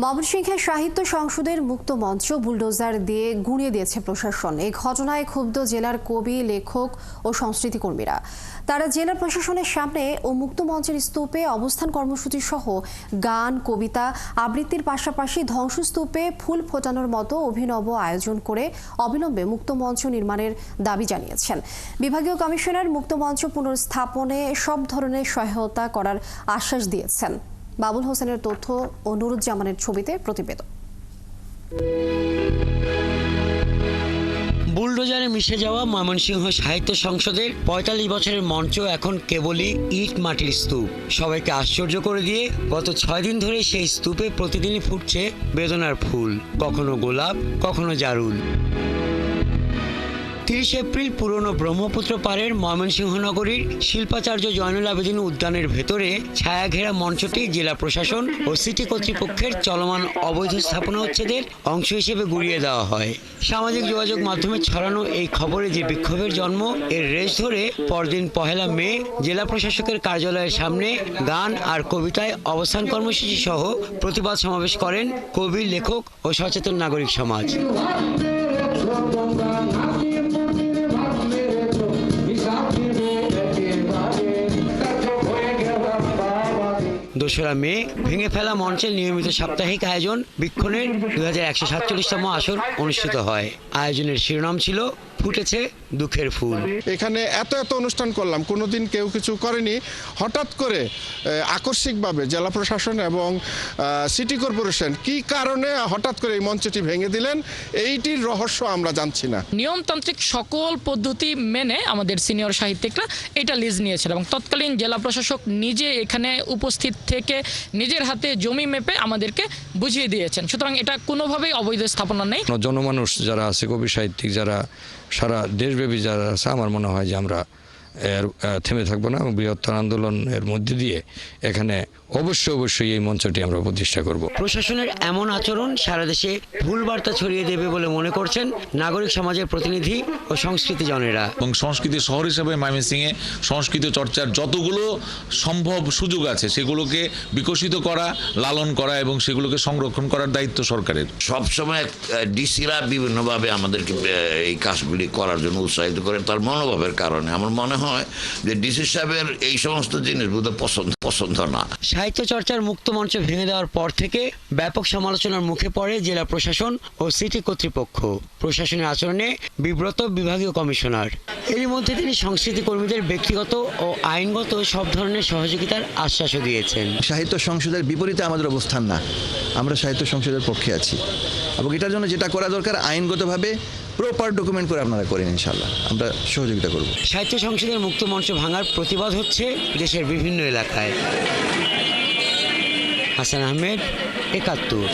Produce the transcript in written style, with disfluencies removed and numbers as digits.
ময়মনসিংহের সাহিত্য সংসদের মুক্ত মঞ্চ বুলডোজার দিয়ে গুঁড়িয়ে দিয়েছে প্রশাসন। এই ঘটনায় ক্ষুব্ধ জেলার কবি, লেখক ও সংস্কৃতি কর্মীরা। তারা জেলা প্রশাসনের সামনে ও মুক্ত মঞ্চের স্তূপে অবস্থান কর্মসূচি সহ গান, কবিতা আবৃত্তির পাশাপাশি ধ্বংসস্তূপে ফুল ফোটানোর মতো অভিনব আয়োজন করে অবিলম্বে মুক্ত মঞ্চ নির্মাণের দাবি জানিয়েছেন। বিভাগীয় কমিশনার মুক্ত মঞ্চ পুনর্স্থাপনে সব ধরনের সহায়তা করার আশ্বাস দিয়েছেন। বাবুল হোসেনের তথ্য ও নুরুজ্জামানের ছবিতে প্রতিবেদন। বুলডোজারে মিশে যাওয়া ময়মনসিংহ সাহিত্য সংসদের ৪৫ বছরের মঞ্চ এখন কেবলই ইট মাটির স্তূপ। সবাইকে আশ্চর্য করে দিয়ে গত ৬ দিন ধরে সেই স্তূপে প্রতিদিনই ফুটছে বেদনার ফুল, কখনো গোলাপ, কখনো জারুল। ৩০ এপ্রিল পুরনো ব্রহ্মপুত্র পাড়ের ময়মনসিংহ নগরীর শিল্পাচার্য জয়নুল আবেদিন উদ্যানের ভেতরে ছায়াঘেরা মঞ্চটি জেলা প্রশাসন ও সিটি কর্তৃপক্ষের চলমান অবৈধ স্থাপনা উচ্ছেদের অংশ হিসেবে গুঁড়িয়ে দেওয়া হয়। সামাজিক যোগাযোগ মাধ্যমে ছড়ানো এই খবরে যে বিক্ষোভের জন্ম, এর রেশ ধরে পরদিন ১লা মে জেলা প্রশাসকের কার্যালয়ের সামনে গান আর কবিতায় অবস্থান কর্মসূচি সহ প্রতিবাদ সমাবেশ করেন কবি, লেখক ও সচেতন নাগরিক সমাজ। ২রা মে ভেঙে ফেলা মঞ্চের নিয়মিত সাপ্তাহিক আয়োজন বীক্ষণের 2147তম আসর অনুষ্ঠিত হয়। আয়োজনের শিরোনাম ছিল ফুটেছে দুঃখের ফুল। এখানে এত অনুষ্ঠান করলাম, কোনোদিন কেউ কিছু করেনি। হঠাৎ করে আকস্মিকভাবে জেলা প্রশাসন এবং সিটি কর্পোরেশন কি কারণে হঠাৎ করে এই মঞ্চটি ভেঙে দিলেন, এইটির রহস্য আমরা জানছি না। নিয়মতান্ত্রিক সকল পদ্ধতি মেনে আমাদের সিনিয়র সাহিত্যিকরা এটা লিজ নিয়েছিল এবং তৎকালীন জেলা প্রশাসক নিজে এখানে উপস্থিত থেকে নিজের হাতে জমি মেপে আমাদেরকে বুঝিয়ে দিয়েছেন। সুতরাং এটা কোনোভাবেই অবৈধ স্থাপনা নেই। জনমানুষ যারা আছে, কবি সাহিত্যিক যারা সারা দেশব্যাপী যারা আছে, আমার মনে হয় যে আমরা থেমে থাকবো না এবং বৃহত্তর আন্দোলনের মধ্যে দিয়ে এখানে অবশ্যই এই মঞ্চটি আমরা প্রতিষ্ঠা করব। প্রশাসনের এমন আচরণ সারা দেশে ভুল বার্তা ছড়িয়ে দেবে বলে মনে করছেন নাগরিক সমাজের প্রতিনিধি ও সংস্কৃতি জনেরা। এবং সংস্কৃতি শহর হিসেবে ময়মনসিংহে সংস্কৃতি চর্চার যতগুলো সম্ভব সুযোগ আছে সেগুলোকে বিকশিত করা, লালন করা এবং সেগুলোকে সংরক্ষণ করার দায়িত্ব সরকারের। সবসময় ডিসিরা বিভিন্নভাবে আমাদেরকে এই কাজগুলি করার জন্য উৎসাহিত করেন, তার মনোভাবের কারণে। আমার মনে হয় যে ডিসি সাহেবের এই সমস্ত জিনিসগুলো পছন্দ না। সাহিত্য চর্চার মুক্ত মঞ্চ ভেঙে দেওয়ার পর থেকে ব্যাপক সমালোচনার মুখে পড়ে জেলা প্রশাসন ও সিটি কর্তৃপক্ষ। প্রশাসনের আচরণে বিব্রত বিভাগীয় কমিশনার। এরই মধ্যে তিনি সংস্কৃতি কর্মীদের ব্যক্তিগত ও আইনগত সব ধরনের সহযোগিতার আশ্বাসও দিয়েছেন। সাহিত্য সংসদের বিপরীতে আমাদের অবস্থান না, আমরা সাহিত্য সংসদের পক্ষে আছি এবং এটার জন্য যেটা করা দরকার আইনগতভাবে প্রপার ডকুমেন্ট করে আপনারা করেন, ইনশাআল্লাহ আমরা সহযোগিতা করব। সাহিত্য সংসদের মুক্ত মঞ্চ ভাঙার প্রতিবাদ হচ্ছে দেশের বিভিন্ন এলাকায়। হাসান আহমেদ, ৭১।